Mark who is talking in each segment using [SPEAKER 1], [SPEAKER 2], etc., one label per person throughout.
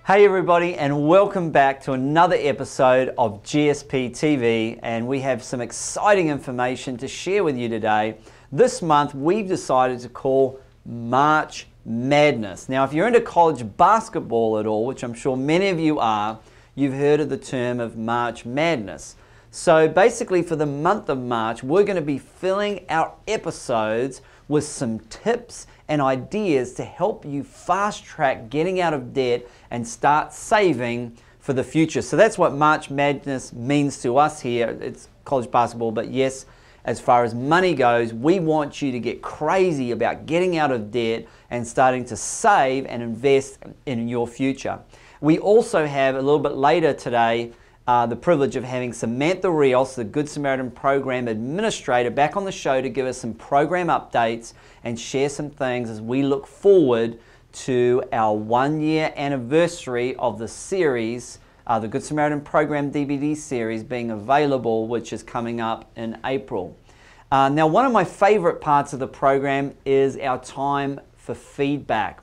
[SPEAKER 1] Hey everybody, and welcome back to another episode of GSPTV, and we have some exciting information to share with you today. This month we've decided to call March Madness. Now if you're into college basketball at all, which I'm sure many of you are, you've heard of the term of March Madness. So basically for the month of March, we're going to be filling our episodes with some tips and ideas to help you fast track getting out of debt and start saving for the future. So that's what March Madness means to us here. It's college basketball, but yes, as far as money goes, we want you to get crazy about getting out of debt and starting to save and invest in your future. We also have a little bit later today the privilege of having Samantha Rios, the Good Samaritan Program Administrator, back on the show to give us some program updates and share some things as we look forward to our 1-year anniversary of the series, the Good Samaritan Program DVD series being available, which is coming up in April. Now, one of my favorite parts of the program is our time for feedback.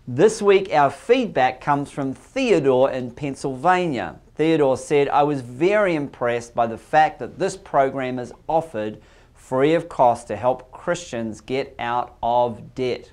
[SPEAKER 1] This week, our feedback comes from Theodore in Pennsylvania. Theodore said, "I was very impressed by the fact that this program is offered free of cost to help Christians get out of debt.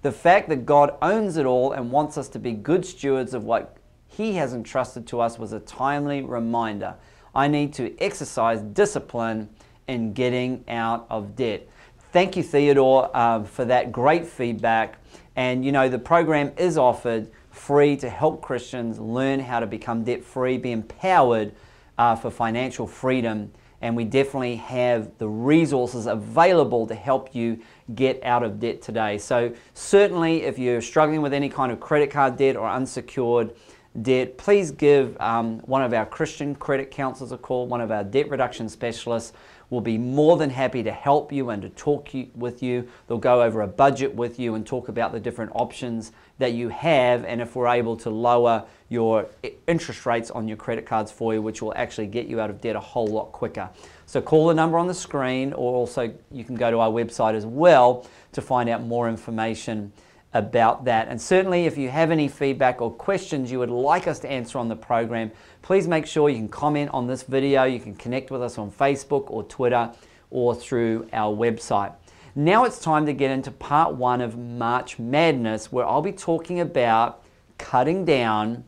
[SPEAKER 1] The fact that God owns it all and wants us to be good stewards of what He has entrusted to us was a timely reminder. I need to exercise discipline in getting out of debt." Thank you, Theodore, for that great feedback. And you know, the program is offered free to help Christians learn how to become debt-free, be empowered for financial freedom, and we definitely have the resources available to help you get out of debt today. So certainly if you're struggling with any kind of credit card debt or unsecured debt, please give one of our Christian credit counselors a call. One of our debt reduction specialists will be more than happy to help you and to talk with you. They'll go over a budget with you and talk about the different options that you have, and if we're able to lower your interest rates on your credit cards for you, which will actually get you out of debt a whole lot quicker. So call the number on the screen, or also you can go to our website as well to find out more information about that. And certainly if you have any feedback or questions you would like us to answer on the program, please make sure you can comment on this video. You can connect with us on Facebook or Twitter or through our website. Now it's time to get into part 1 of March Madness, where I'll be talking about cutting down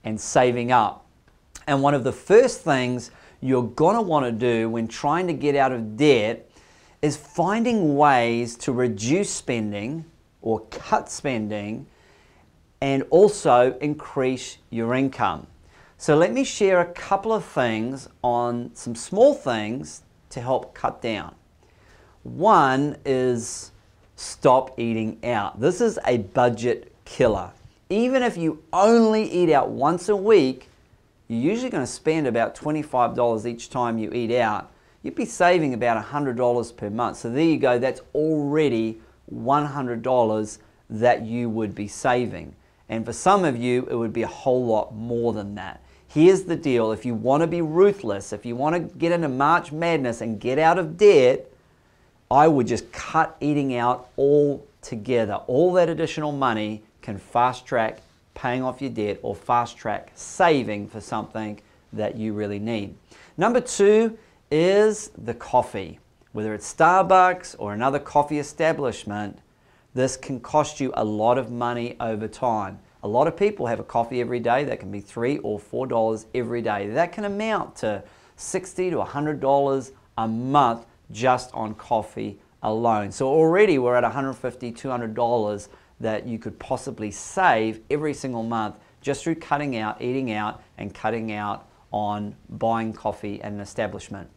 [SPEAKER 1] and saving up. And one of the first things you're going to want to do when trying to get out of debt is finding ways to reduce spending or cut spending and also increase your income. So let me share a couple of things on some small things to help cut down. One is stop eating out. This is a budget killer. Even if you only eat out once a week, you're usually going to spend about $25 each time you eat out. You'd be saving about $100 per month. So there you go, that's already $100 that you would be saving. And for some of you, it would be a whole lot more than that. Here's the deal. If you want to be ruthless, if you want to get into March Madness and get out of debt, I would just cut eating out altogether. All that additional money can fast track paying off your debt or fast track saving for something that you really need. Number 2 is the coffee. Whether it's Starbucks or another coffee establishment, this can cost you a lot of money over time. A lot of people have a coffee every day. That can be $3 or $4 every day. That can amount to $60 to $100 a month just on coffee alone. So already we're at $150, $200 that you could possibly save every single month just through cutting out, eating out, and cutting out on buying coffee at an establishment.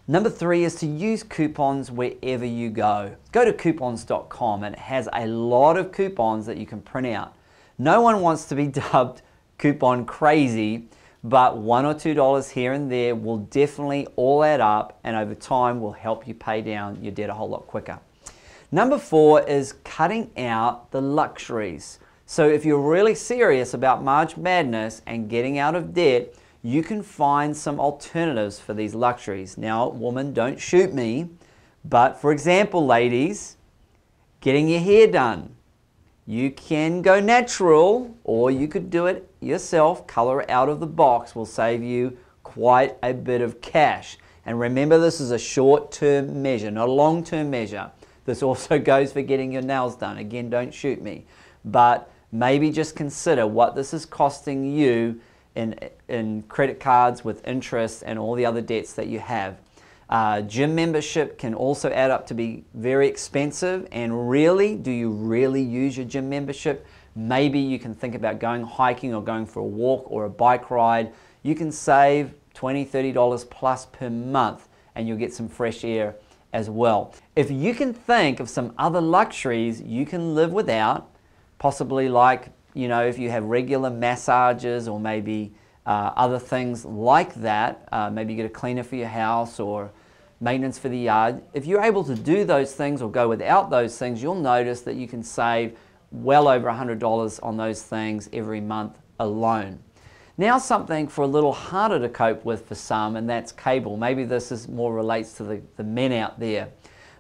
[SPEAKER 1] Number 3 is to use coupons wherever you go. Go to coupons.com and it has a lot of coupons that you can print out. No one wants to be dubbed coupon crazy, but $1 or $2 here and there will definitely all add up, and over time will help you pay down your debt a whole lot quicker. Number 4 is cutting out the luxuries. So if you're really serious about March Madness and getting out of debt, you can find some alternatives for these luxuries. Now, woman, don't shoot me, but for example, ladies, getting your hair done, You can go natural, or you could do it yourself. Color out of the box will save you quite a bit of cash. And remember, this is a short-term measure, not a long-term measure. This also goes for getting your nails done. Again, don't shoot me. But maybe just consider what this is costing you in credit cards with interest and all the other debts that you have. Gym membership can also add up to be very expensive. And really, do you really use your gym membership? Maybe you can think about going hiking or going for a walk or a bike ride. You can save $20, $30 plus per month, and you'll get some fresh air as well. If you can think of some other luxuries you can live without, possibly like, you know, if you have regular massages or maybe other things like that, maybe you get a cleaner for your house or maintenance for the yard. If you're able to do those things or go without those things, you'll notice that you can save well over $100 on those things every month alone. Now something for a little harder to cope with for some, and that's cable. Maybe this is more relates to the men out there.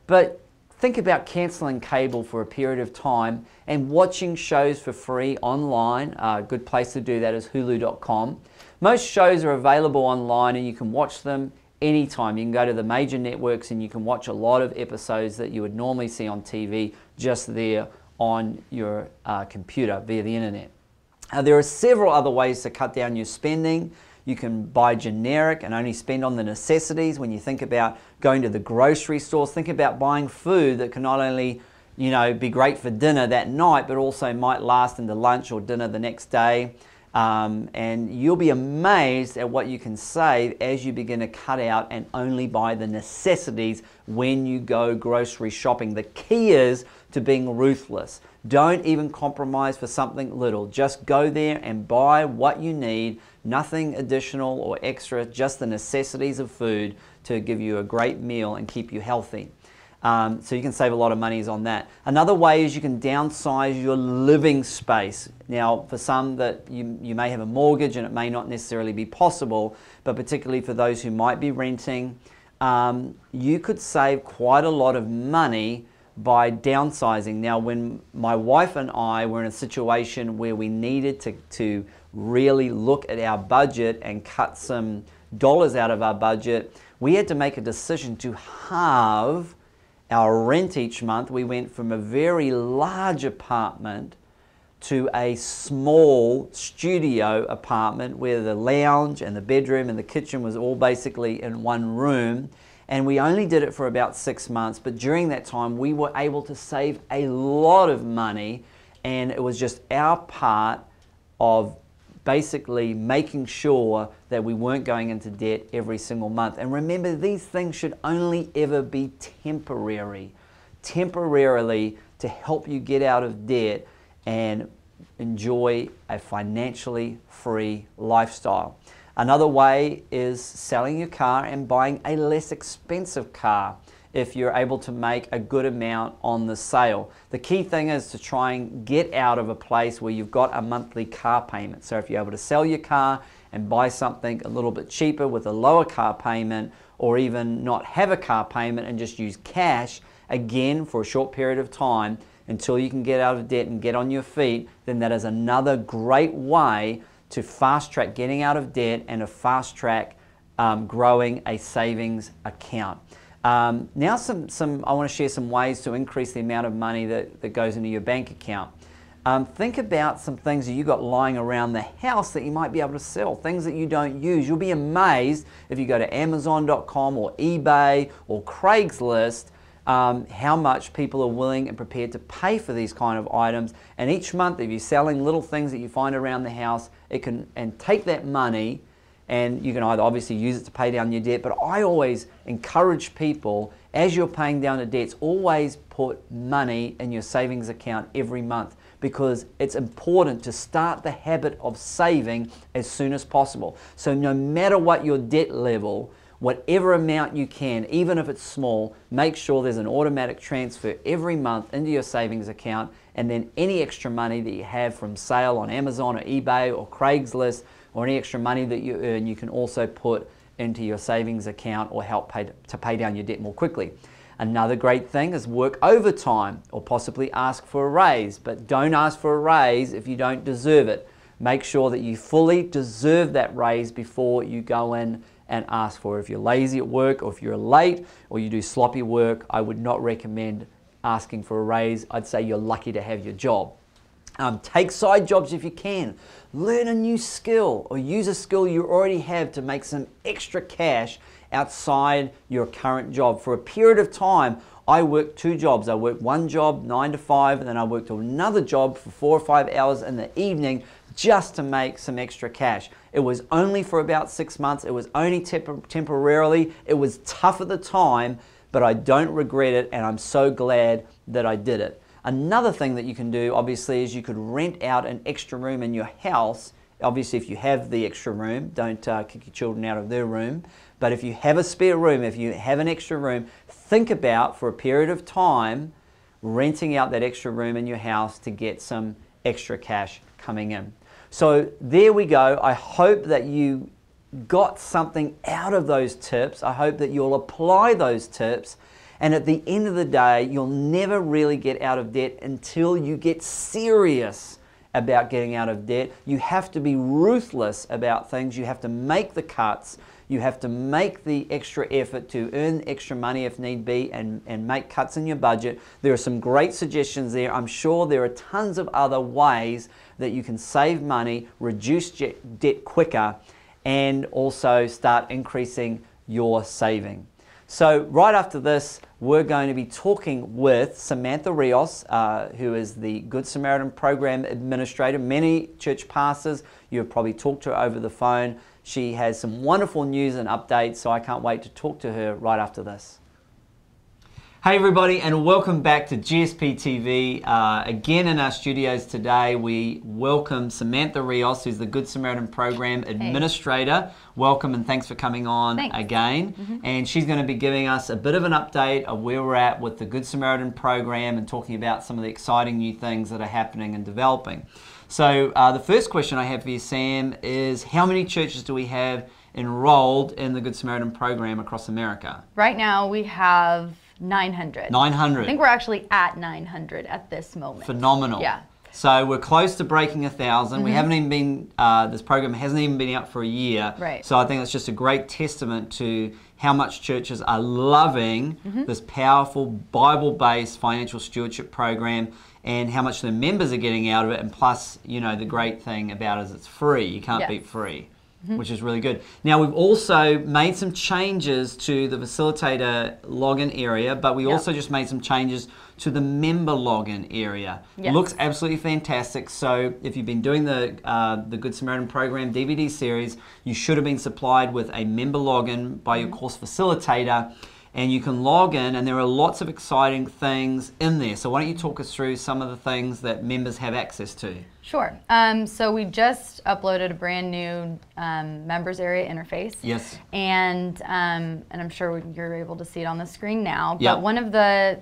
[SPEAKER 1] But think about canceling cable for a period of time and watching shows for free online. A good place to do that is hulu.com. Most shows are available online and you can watch them anytime. You can go to the major networks and you can watch a lot of episodes that you would normally see on TV just there on your computer via the internet. There are several other ways to cut down your spending. You can buy generic and only spend on the necessities. When you think about going to the grocery stores, think about buying food that can not only, you know, be great for dinner that night, but also might last into lunch or dinner the next day. And you'll be amazed at what you can save as you begin to cut out and only buy the necessities when you go grocery shopping. The key is to being ruthless. Don't even compromise for something little. Just go there and buy what you need, nothing additional or extra, just the necessities of food to give you a great meal and keep you healthy. So you can save a lot of money on that. Another way is you can downsize your living space. Now, for some that you may have a mortgage and it may not necessarily be possible, but particularly for those who might be renting, you could save quite a lot of money by downsizing. Now, when my wife and I were in a situation where we needed to really look at our budget and cut some dollars out of our budget, we had to make a decision to halve our rent each month. We went from a very large apartment to a small studio apartment where the lounge and the bedroom and the kitchen was all basically in one room. And we only did it for about 6 months, but during that time we were able to save a lot of money, and it was just our part of basically making sure that we weren't going into debt every single month. And remember, these things should only ever be temporarily to help you get out of debt and enjoy a financially free lifestyle. Another way is selling your car and buying a less expensive car if you're able to make a good amount on the sale. The key thing is to try and get out of a place where you've got a monthly car payment. So if you're able to sell your car and buy something a little bit cheaper with a lower car payment, or even not have a car payment and just use cash, again for a short period of time until you can get out of debt and get on your feet, then that is another great way to fast track getting out of debt and to fast track growing a savings account. Now I want to share some ways to increase the amount of money that goes into your bank account. Think about some things that you got lying around the house that you might be able to sell, things that you don't use. You'll be amazed if you go to Amazon.com or eBay or Craigslist how much people are willing and prepared to pay for these kind of items. And each month, if you're selling little things that you find around the house, and take that money, and you can either obviously use it to pay down your debt, but I always encourage people, as you're paying down the debts, always put money in your savings account every month, because it's important to start the habit of saving as soon as possible. So no matter what your debt level, whatever amount you can, even if it's small, make sure there's an automatic transfer every month into your savings account, and then any extra money that you have from sale on Amazon or eBay or Craigslist, or any extra money that you earn, you can also put into your savings account or help to pay down your debt more quickly. Another great thing is work overtime or possibly ask for a raise, but don't ask for a raise if you don't deserve it. Make sure that you fully deserve that raise before you go in and ask for it. If you're lazy at work, or if you're late, or you do sloppy work, I would not recommend asking for a raise. I'd say you're lucky to have your job. Take side jobs if you can. Learn a new skill or use a skill you already have to make some extra cash outside your current job. For a period of time, I worked 2 jobs. I worked one job 9 to 5, and then I worked another job for 4 or 5 hours in the evening just to make some extra cash. It was only for about 6 months. It was only temporarily. It was tough at the time, but I don't regret it, and I'm so glad that I did it. Another thing that you can do, obviously, is you could rent out an extra room in your house. Obviously, if you have the extra room, don't kick your children out of their room. But if you have a spare room, if you have an extra room, think about, for a period of time, renting out that extra room in your house to get some extra cash coming in. So there we go. I hope that you got something out of those tips. I hope that you'll apply those tips. And at the end of the day, you'll never really get out of debt until you get serious about getting out of debt. You have to be ruthless about things. You have to make the cuts. You have to make the extra effort to earn extra money if need be, and make cuts in your budget. There are some great suggestions there. I'm sure there are tons of other ways that you can save money, reduce debt quicker, and also start increasing your saving. So right after this, we're going to be talking with Samantha Rios, who is the Good Samaritan Program Administrator. Many church pastors, you have probably talked to her over the phone. She has some wonderful news and updates, so I can't wait to talk to her right after this. Hey everybody, and welcome back to GSPTV. Again in our studios today, we welcome Samantha Rios, who's the Good Samaritan Program Administrator. Hey. Welcome, and thanks for coming on again. And she's going to be giving us a bit of an update of where we're at with the Good Samaritan Program and talking about some of the exciting new things that are happening and developing. So the first question I have for you, Sam, is how many churches do we have enrolled in the Good Samaritan Program across America?
[SPEAKER 2] Right now we have 900. 900. I think we're actually at 900 at this moment.
[SPEAKER 1] Phenomenal.
[SPEAKER 2] Yeah.
[SPEAKER 1] So we're close to breaking 1,000. We haven't even been, this program hasn't even been out for a year.
[SPEAKER 2] Right.
[SPEAKER 1] So I think it's just a great testament to how much churches are loving this powerful Bible-based financial stewardship program, and how much the members are getting out of it. And plus, you know, the great thing about it is it's free. You can't beat free. Which is really good. Now, we've also made some changes to the facilitator login area, but we also just made some changes to the member login area. It looks absolutely fantastic. So if you've been doing the Good Samaritan Program DVD series, you should have been supplied with a member login by your course facilitator, and you can log in, and there are lots of exciting things in there. So why don't you talk us through some of the things that members have access to?
[SPEAKER 2] Sure. So we just uploaded a brand new members area interface.
[SPEAKER 1] Yes.
[SPEAKER 2] And I'm sure you're able to see it on the screen now. But one of the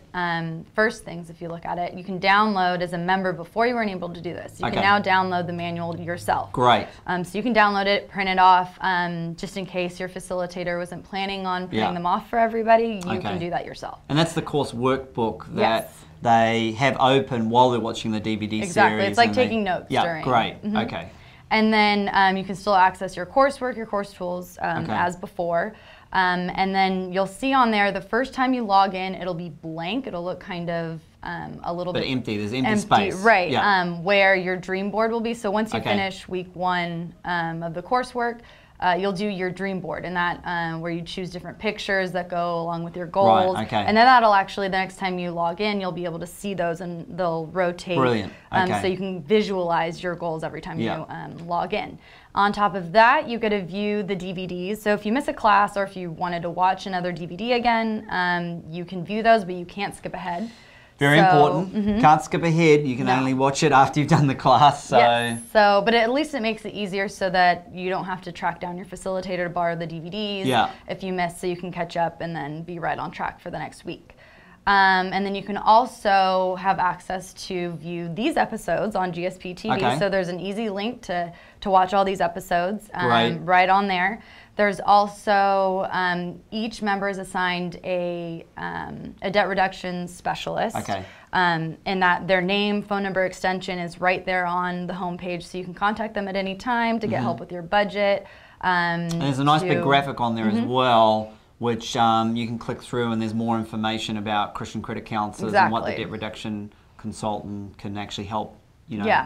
[SPEAKER 2] first things, if you look at it, you can download as a member. Before you weren't able to do this. You can now download the manual yourself.
[SPEAKER 1] Great.
[SPEAKER 2] So you can download it, print it off, just in case your facilitator wasn't planning on printing them off for everybody. You can do that yourself.
[SPEAKER 1] And that's the course workbook that they have open while they're watching the DVD series.
[SPEAKER 2] Exactly. It's like taking notes during.
[SPEAKER 1] Great. Okay.
[SPEAKER 2] And then you can still access your coursework, your course tools as before. And then you'll see on there, the first time you log in, it'll be blank. It'll look kind of a little bit
[SPEAKER 1] empty. There's empty space.
[SPEAKER 2] Right. Where your dream board will be. So once you finish week 1 of the coursework, you'll do your dream board, and that where you choose different pictures that go along with your goals.
[SPEAKER 1] Right, okay.
[SPEAKER 2] And then that'll actually, the next time you log in, you'll be able to see those, and they'll rotate.
[SPEAKER 1] Brilliant. Okay.
[SPEAKER 2] So you can visualize your goals every time you log in. On top of that, you get to view the DVDs. So if you miss a class, or if you wanted to watch another DVD again, you can view those, but you can't skip ahead.
[SPEAKER 1] Very important. Can't skip ahead. You can only watch it after you've done the class. So.
[SPEAKER 2] Yes. So, but at least it makes it easier so that you don't have to track down your facilitator to borrow the DVDs if you miss, so you can catch up and then be right on track for the next week. And then you can also have access to view these episodes on GSPTV. So there's an easy link to watch all these episodes right on there. There's also each member is assigned a debt reduction specialist.
[SPEAKER 1] Okay.
[SPEAKER 2] And that their name, phone number, extension is right there on the homepage, so you can contact them at any time to get help with your budget.
[SPEAKER 1] And there's a nice big graphic on there as well, which you can click through, and there's more information about Christian credit counselors and what the debt reduction consultant can actually help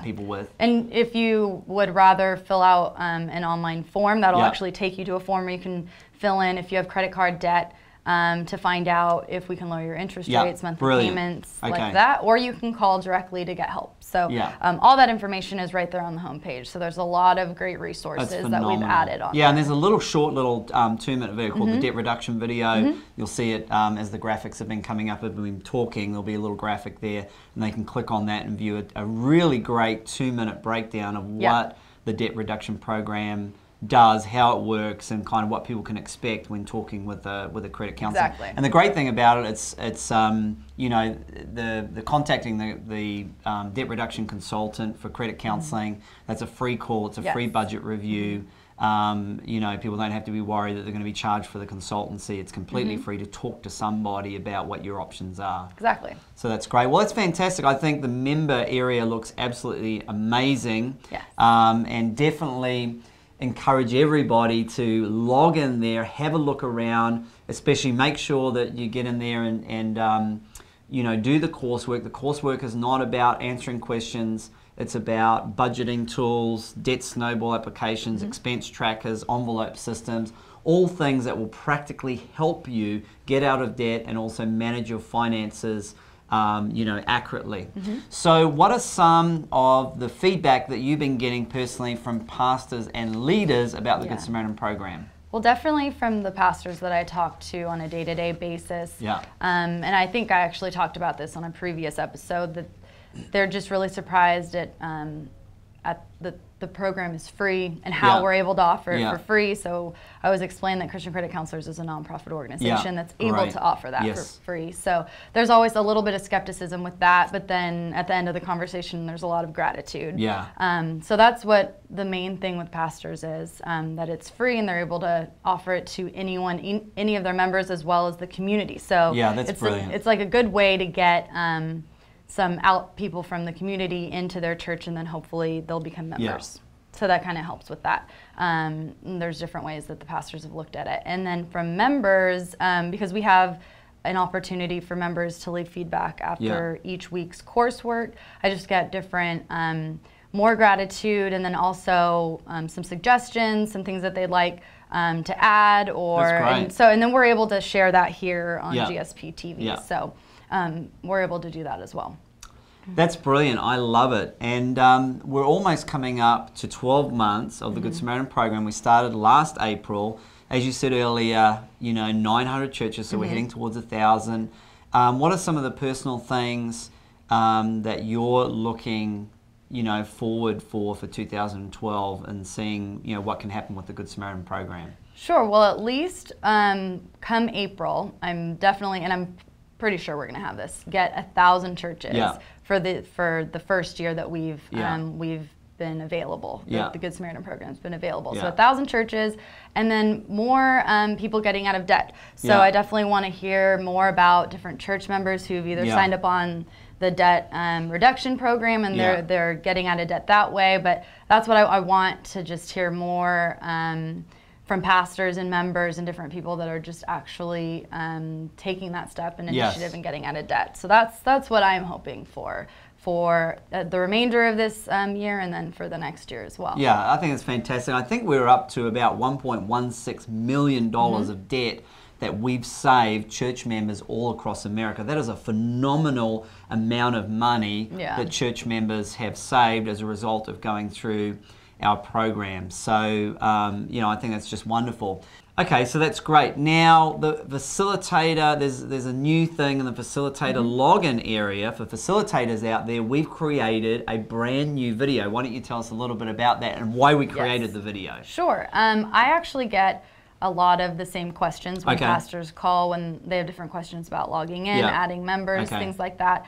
[SPEAKER 1] people with.
[SPEAKER 2] And if you would rather fill out an online form, that'll actually take you to a form where you can fill in if you have credit card debt, to find out if we can lower your interest rates, monthly payments, like that, or you can call directly to get help. So all that information is right there on the homepage. So there's a lot of great resources that we've added on.
[SPEAKER 1] Yeah, and there's a short little 2-minute video called the debt reduction video. You'll see it as the graphics have been coming up, as we've been talking, there'll be a little graphic there, and they can click on that and view a really great 2-minute breakdown of what the debt reduction program does, how it works, and kind of what people can expect when talking with a credit counselor.
[SPEAKER 2] Exactly. And
[SPEAKER 1] the great thing about it, it's the contacting the debt reduction consultant for credit counseling. That's a free call. It's a free budget review. People don't have to be worried that they're going to be charged for the consultancy. It's completely free to talk to somebody about what your options are.
[SPEAKER 2] Exactly.
[SPEAKER 1] So that's great. Well, that's fantastic. I think the member area looks absolutely amazing.
[SPEAKER 2] Yes.
[SPEAKER 1] And definitely encourage everybody to log in there, have a look around, especially make sure that you get in there and do the coursework. The coursework is not about answering questions. It's about budgeting tools, debt snowball applications, expense trackers, envelope systems, all things that will practically help you get out of debt and also manage your finances accurately. So what are some of the feedback that you've been getting personally from pastors and leaders about the Good Samaritan program?
[SPEAKER 2] Well, definitely from the pastors that I talk to on a day-to-day basis. Yeah. And I think I actually talked about this on a previous episode, that they're just really surprised at the program is free and how we're able to offer it for free. So I always explain that Christian Credit Counselors is a nonprofit organization that's able to offer that for free. So there's always a little bit of skepticism with that, but then at the end of the conversation, there's a lot of gratitude. So that's what the main thing with pastors is, that it's free and they're able to offer it to anyone, any of their members, as well as the community. So
[SPEAKER 1] that's brilliant.
[SPEAKER 2] It's like a good way to get some people from the community into their church, and then hopefully they'll become members. So that kind of helps with that. There's different ways that the pastors have looked at it. And then from members, because we have an opportunity for members to leave feedback after each week's coursework, I just get different, more gratitude, and then also some suggestions, some things that they'd like to add, and then we're able to share that here on GSPTV. So we're able to do that as well.
[SPEAKER 1] That's brilliant. I love it. And we're almost coming up to 12 months of the Good Samaritan program. We started last April. As you said earlier, 900 churches, so we're heading towards 1,000. What are some of the personal things that you're looking forward for 2012 and seeing what can happen with the Good Samaritan program?
[SPEAKER 2] Sure. Well, at least come April, I'm pretty sure we're going to have this, get 1,000 churches for the first year that we've been available. The Good Samaritan program's been available. So 1,000 churches, and then more people getting out of debt. So I definitely want to hear more about different church members who've either signed up on the debt reduction program and they're getting out of debt that way. But that's what I want to just hear more from pastors and members and different people that are just actually taking that step and initiative and getting out of debt. So that's what I'm hoping for the remainder of this year, and then for the next year as well.
[SPEAKER 1] Yeah, I think it's fantastic. I think we're up to about $1.16 million of debt that we've saved church members all across America. That is a phenomenal amount of money that church members have saved as a result of going through our program. So, I think that's just wonderful. Okay, so that's great. Now, the facilitator, there's a new thing in the facilitator login area. For facilitators out there, we've created a brand new video. Why don't you tell us a little bit about that and why we created the video?
[SPEAKER 2] Sure. I actually get a lot of the same questions when pastors call when they have different questions about logging in, adding members, things like that.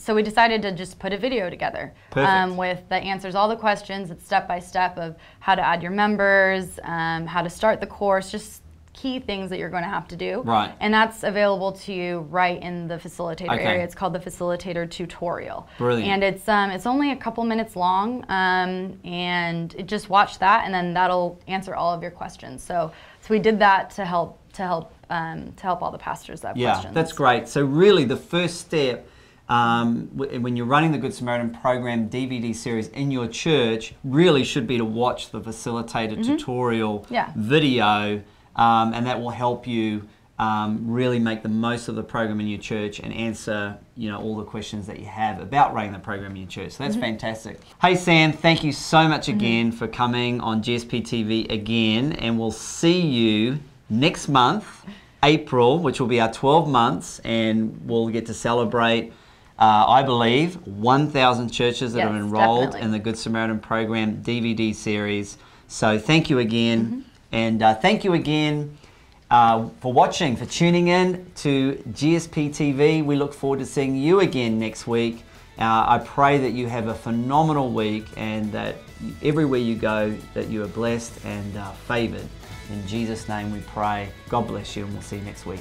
[SPEAKER 2] So we decided to just put a video together with that answers all the questions. It's step by step of how to add your members, how to start the course, just key things that you're going to have to do.
[SPEAKER 1] Right.
[SPEAKER 2] And that's available to you right in the facilitator area. It's called the facilitator tutorial.
[SPEAKER 1] Brilliant.
[SPEAKER 2] And it's only a couple minutes long, and just watch that, and then that'll answer all of your questions. So we did that to help all the pastors that have questions.
[SPEAKER 1] Yeah, that's great. So really the first step when you're running the Good Samaritan program DVD series in your church really should be to watch the facilitator tutorial video. And that will help you really make the most of the program in your church and answer, all the questions that you have about running the program in your church. So that's fantastic. Hey Sam, thank you so much again for coming on GSPTV again, and we'll see you next month, April, which will be our 12 months, and we'll get to celebrate, I believe, 1,000 churches that are enrolled in the Good Samaritan program DVD series. So thank you again. And thank you again for watching, for tuning in to GSP TV. We look forward to seeing you again next week. I pray that you have a phenomenal week and that everywhere you go, that you are blessed and favored. In Jesus' name we pray. God bless you, and we'll see you next week.